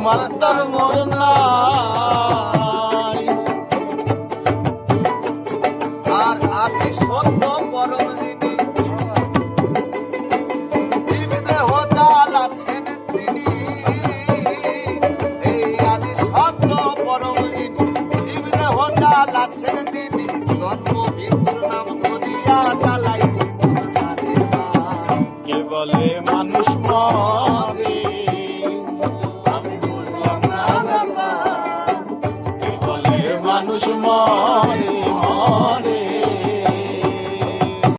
মাত্তর মোর নাই। আর আদি সত্য পরম যিনি, জীবদেহ জাল আছেন তিনি। এই আদি সত্য পরম যিনি, জীবদেহ জাল আছেন তিনি। জন্ম মৃত্যুর নাম ধরিয়া চালাইছে কে বলে মানুষ মরে, আমি বুঝলাম না বাবা। কে বলে মানুষ মরে,